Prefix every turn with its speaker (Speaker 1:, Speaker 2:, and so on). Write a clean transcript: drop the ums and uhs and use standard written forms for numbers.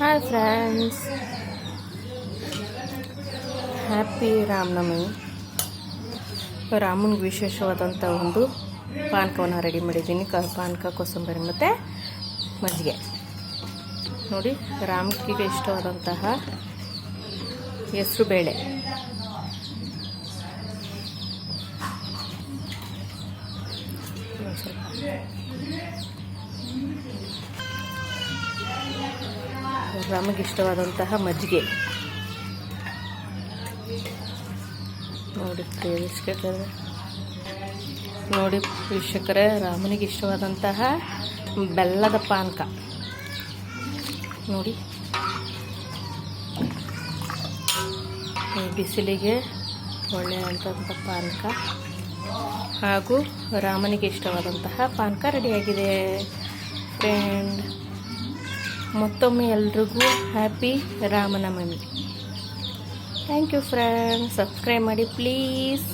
Speaker 1: Hi friends, happy Ramanavami. ರಾಮನಿಗೆ ವಿಶೇಷವಾದಂಥ ಒಂದು ಪಾನಕವನ್ನು ರೆಡಿ ಮಾಡಿದ್ದೀನಿ. ಪಾನಕ, ಕೋಸಂಬರಿ ಮತ್ತು ಮಜ್ಜಿಗೆ. ನೋಡಿ, ರಾಮನಿಗೆ ಇಷ್ಟವಾದಂತಹ ಹೆಸರು ಬೇಳೆ, ರಾಮಗೆ ಇಷ್ಟವಾದಂತಹ ಮಜ್ಜಿಗೆ. ನೋಡಿ ನೋಡಿ ವೀಕ್ಷಕರೇ, ರಾಮನಿಗೆ ಇಷ್ಟವಾದಂತಹ ಬೆಲ್ಲದ ಪಾನಕ. ನೋಡಿ, ಈ ಬಿಸಿಲಿಗೆ ಒಳ್ಳೆಯಂಥ ಪಾನಕ ಹಾಗೂ ರಾಮನಿಗೆ ಇಷ್ಟವಾದಂತಹ ಪಾನಕ ರೆಡಿಯಾಗಿದೆ ಫ್ರೆಂಡ್. ಮತ್ತೊಮ್ಮೆ ಎಲ್ರಿಗೂ happy Ramanavami. Thank you friends. Subscribe ಮಾಡಿ ಪ್ಲೀಸ್.